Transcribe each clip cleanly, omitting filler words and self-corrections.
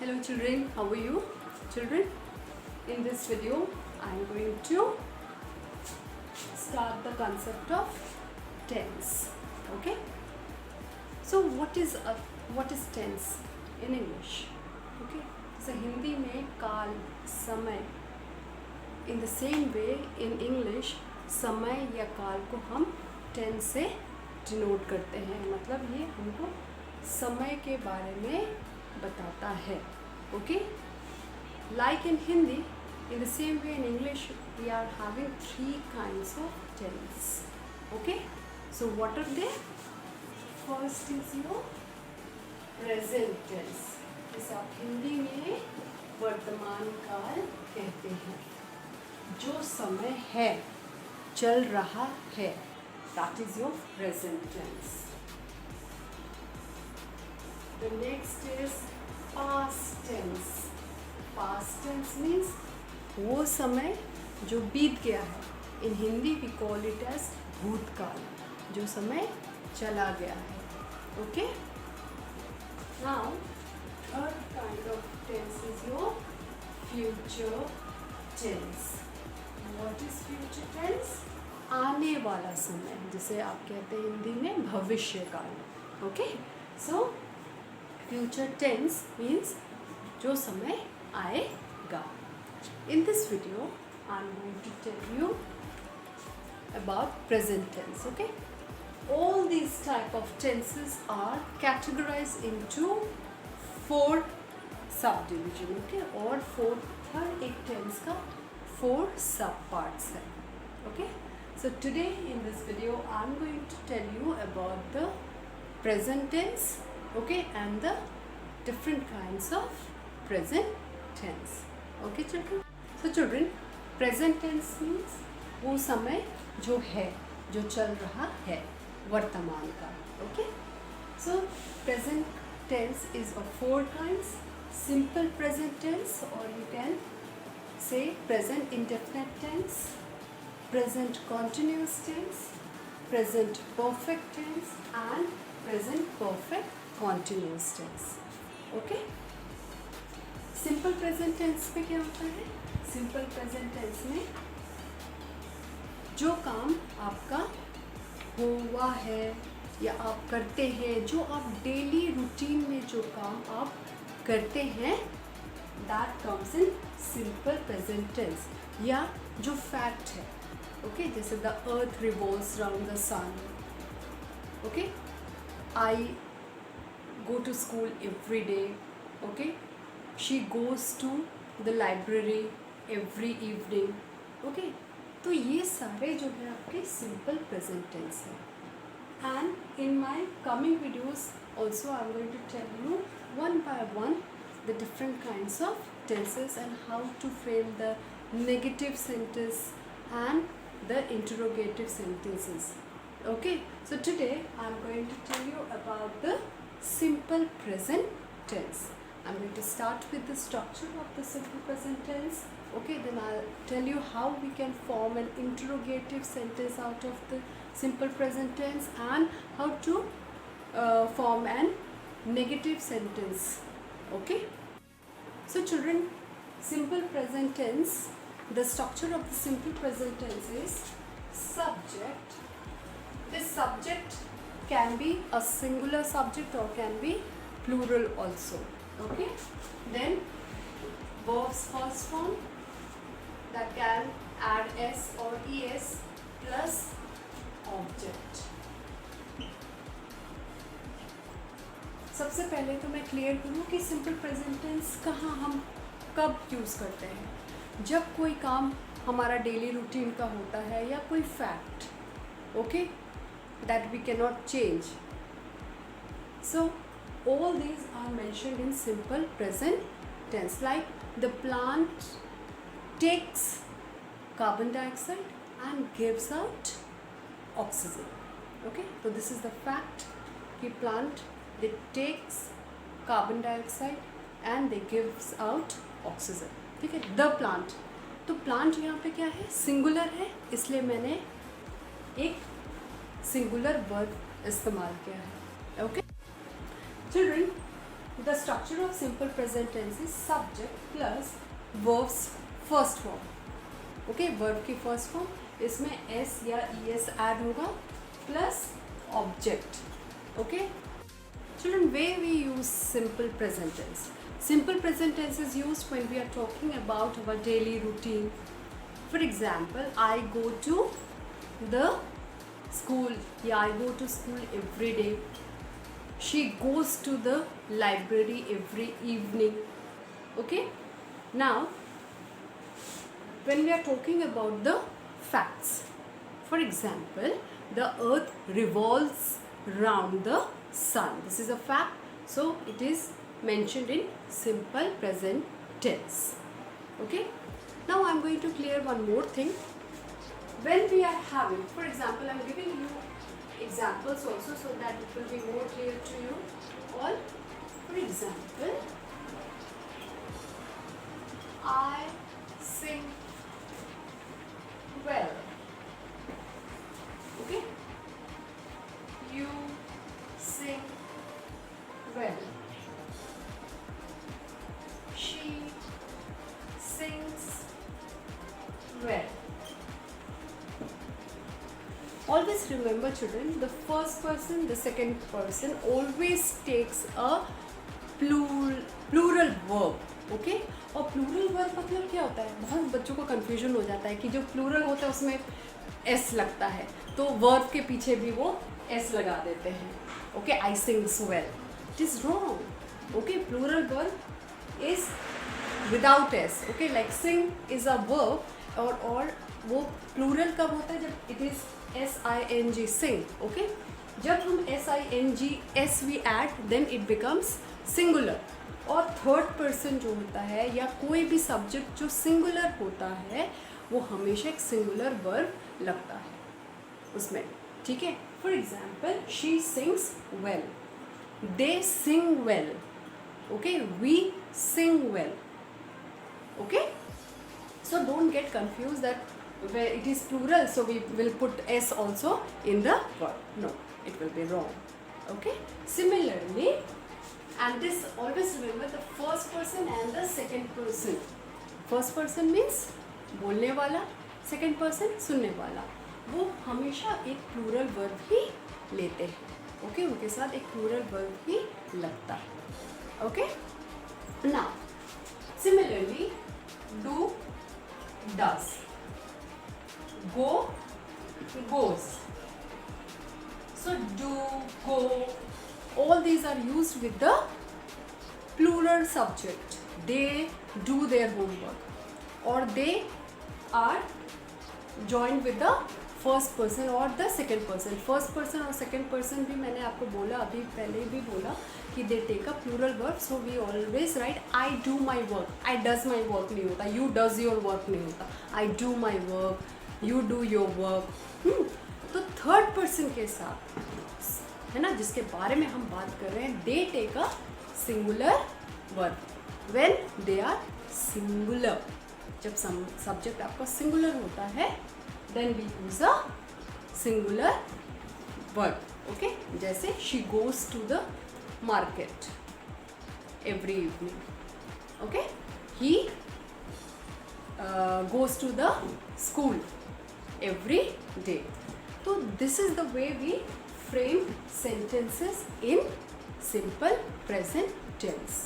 Hello children, how are you? Children, in this video I am going to start the concept of tense. Okay? So what is tense in English? Okay? So Hindi में काल समय, in the same way in English समय या काल को हम tense से denote करते हैं. मतलब ये हमको समय के बारे में बताता है. Okay, like in Hindi, in the same way in English we are having three kinds of tense. Okay, so what are they? First is your present tense, जिसे आप हिंदी में वर्तमान काल कहते हैं. जो समय है, चल रहा है, that is your present tense. The next is past tense. Past tense means वो समय जो बीत गया है. In Hindi we call it as भूतकाल, जो समय चला गया है. Okay? Now, third kind of tense is your future tense. What is future tense? आने वाला समय, जिसे आप कहते हैं हिंदी में भविष्य काल. Okay? So future tense means जो समय आएगा. In this video I am going to tell you about present tense. Okay, all these type of tenses are categorized into 4 subdivision. Okay, और हर एक tense का 4 sub parts है. Okay, so today in this video I am going to tell you about the present tense. Okay, and the different kinds of present tense. Okay children, so children, present tense means वो समय जो है, जो चल रहा है, वर्तमान का. Okay, so present tense is of 4 kinds. Simple present tense, or you can say present indefinite tense, present continuous tense, present perfect tense and present perfect continuous tense. Okay, simple present tense में क्या होता है? Simple present tense में जो काम आपका हुआ है या आप करते हैं, जो आप डेली रूटीन में जो काम आप करते हैं, that comes in simple present tense. या जो fact है, okay, जैसे the earth revolves around the sun. Okay, I go to school every day. Okay, she goes to the library every evening. Okay, तो ये सारे जो है आपके simple present tense है. And in my coming videos also I am going to tell you one by one the different kinds of tenses and how to frame the negative sentence and the interrogative sentences. Okay, so today I am going to tell you about the simple present tense. I am going to start with the structure of the simple present tense. Okay, then I'll tell you how we can form an interrogative sentence out of the simple present tense and how to form an negative sentence. Okay, so children, simple present tense, the structure of the simple present tense is subject. This subject can be a singular subject or can be plural also. Okay, then verbs first form that can add s or es plus object. सबसे पहले तो मैं clear करूँ कि simple present tense कहाँ हम कब use करते हैं. जब कोई काम हमारा डेली रूटीन का होता है या कोई fact, okay, that we cannot change. So all these are mentioned in simple present tense, like the plant takes carbon dioxide and gives out oxygen. Okay, so this is the fact कि plant they takes carbon dioxide and they gives out oxygen. ठीक है, the plant. तो plant यहाँ पे क्या है? Singular है, इसलिए मैंने एक सिंगुलर वर्ब इस्तेमाल किया है. Okay children, the structure of simple present tense is subject plus verbs first form. Okay, verb की first form, इसमें s या es add होगा plus object. Okay, children, where we use simple present tense? Simple present tense is used when we are talking about our daily routine. For example, I go to the school. Yeah, I go to school every day. She goes to the library every evening. Okay, now when we are talking about the facts, for example, the earth revolves round the sun. This is a fact, so it is mentioned in simple present tense. Okay, now I am going to clear one more thing. When we are having, for example, I am giving you examples also so that it will be more clear to you all. For example, I sing well. Okay, you sing well. She sings well. Always remember, children, the first person, the second person always takes a plural verb. Okay, और plural verb मतलब क्या होता है? बहुत बच्चों को confusion हो जाता है कि जो प्लूरल होता है उसमें एस लगता है, तो वर्ब के पीछे भी वो एस लगा देते हैं. Okay, I sings well. It is wrong. Okay, plural verb is without S. Okay, like sing is a verb, और वो प्लूरल कब होता है? जब it is SING, sing. Okay, जब हम SING S we add, then it becomes singular. और थर्ड पर्सन जो होता है या कोई भी सब्जेक्ट जो सिंगुलर होता है वो हमेशा एक सिंगुलर वर्ब लगता है उसमें. ठीक है, for example, she sings well, they sing well. Okay, we sing well. Okay, so don't get confused that where it is plural, so we will put s also in the verb. No, it will be wrong. Okay, similarly, and this always remember the first person and the second person. First person means बोलने वाला, second person सुनने वाला. वो हमेशा एक plural verb ही लेते हैं. Okay, उनके साथ एक plural verb ही लगता है. Okay, now similarly, do, does, go, goes. So do, go, all these are used with the plural subject. They do their homework, or they are joined with the first person or the second person. First person और second person भी मैंने आपको बोला, अभी पहले भी बोला कि they take a plural verb, so we always write I do my work. I does my work नहीं होता, you does your work नहीं होता, I do my work, you do your work. तो थर्ड पर्सन के साथ है ना, जिसके बारे में हम बात कर रहे हैं, they take a singular verb when they are singular. जब सब्जेक्ट आपका सिंगुलर होता है, then we use a singular verb. Okay, जैसे she goes to the market every evening. Okay, he goes to the school every day. So this is the way we frame sentences in simple present tense.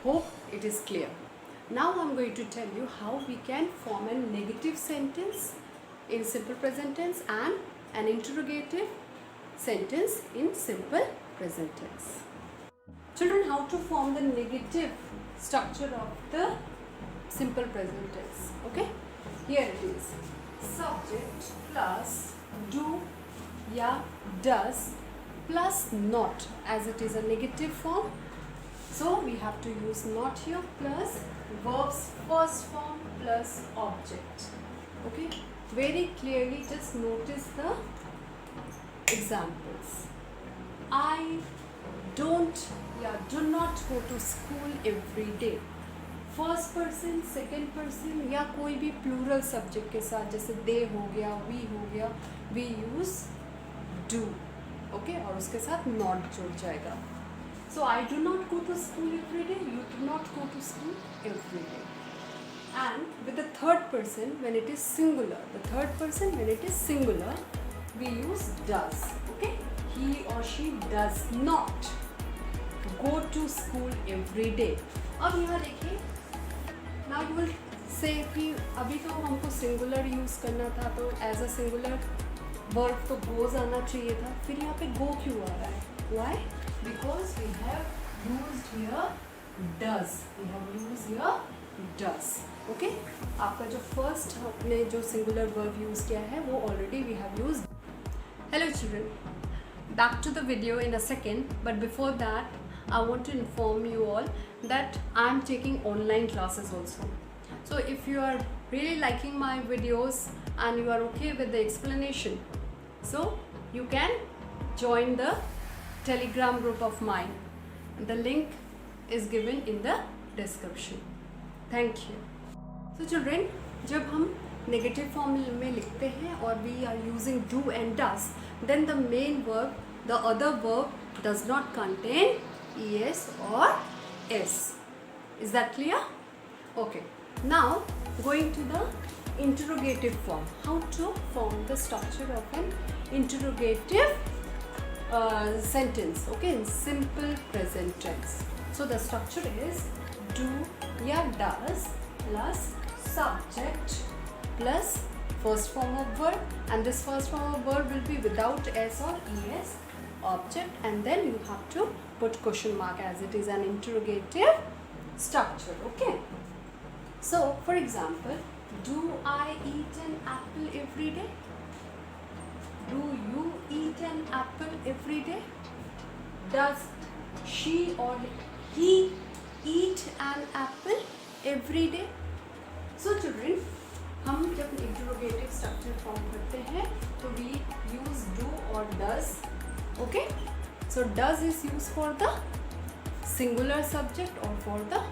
Hope it is clear. Now I am going to tell you how we can form a negative sentence in simple present tense and an interrogative sentence in simple present tense. Children, how to form the negative structure of the simple present tense? Okay, here it is. Subject plus do या does plus not, as it is a negative form, so we have to use not here, plus verbs first form plus object. Okay, very clearly just notice the examples. I don't या do not go to school every day. First person, second person या कोई भी plural subject के साथ, जैसे दे हो गया, we हो गया, वी यूज़ डू. ओके, और उसके साथ नॉट जुड़ जाएगा. So I do not go to school every day, you do not go to school every day. And with the third person, when it is singular, we use does. Okay, he or she does not go to school every day. अब यहाँ देखिए, now you will say कि अभी तो हमको singular use करना था, तो as a singular verb तो goes आना चाहिए था, फिर यहाँ पे go क्यों आ रहा है? Why? Because we have used here does. Okay? आपका जो first आपने जो singular verb use किया है वो already we have used. Hello children, back to the video in a second, but before that I want to inform you all that I am taking online classes also. So if you are really liking my videos and you are okay with the explanation, so you can join the Telegram group of mine. The link is given in the description. Thank you. So children, जब हम negative form में लिखते हैं और we are using do and does, then the main verb, the other verb does not contain es or s. Is that clear? Okay. Now going to the interrogative form. How to form the structure of an interrogative sentence, okay, in simple present tense. So the structure is do या does plus subject plus first form of verb, and this first form of verb will be without s or es, object, and then you have to put question mark as it is an interrogative structure. Okay, so for example, do I eat an apple every day? Do you eat an apple every day? Does she or he eat an apple every day? So children, हम जब interrogative structure form करते हैं तो we use do or does. Okay, so does is used for the singular subject or for the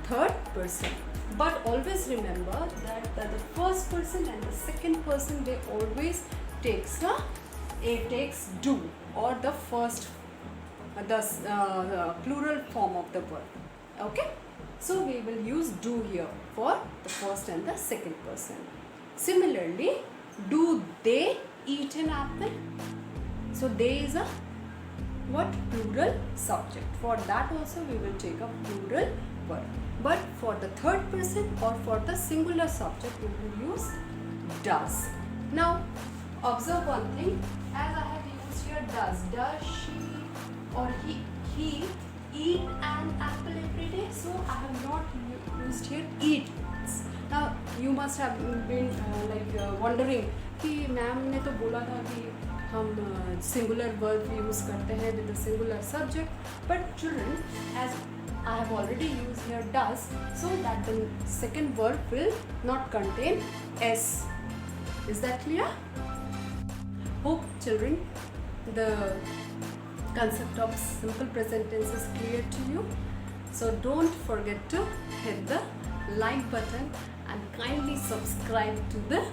third person. But always remember that the first person and the second person, they always takes do or the first the plural form of the verb. Okay, so we will use do here for the first and the second person. Similarly, do they eat an apple? So they is a what? Plural subject. For that also we will take a plural verb. But for the third person or for the singular subject we will use does. Now observe one thing, as I have used here does she or he eat an apple every day? So I have not used here eats. Now you must have been wondering कि ma'am ने तो बोला था कि हम singular verb use करते हैं with the singular subject, but children, as I have already used here does, so that the second verb will not contain s. Is that clear? Hope children the concept of simple present tense is clear to you. So don't forget to hit the like button and kindly subscribe to the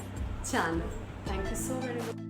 channel. Thank you so very much.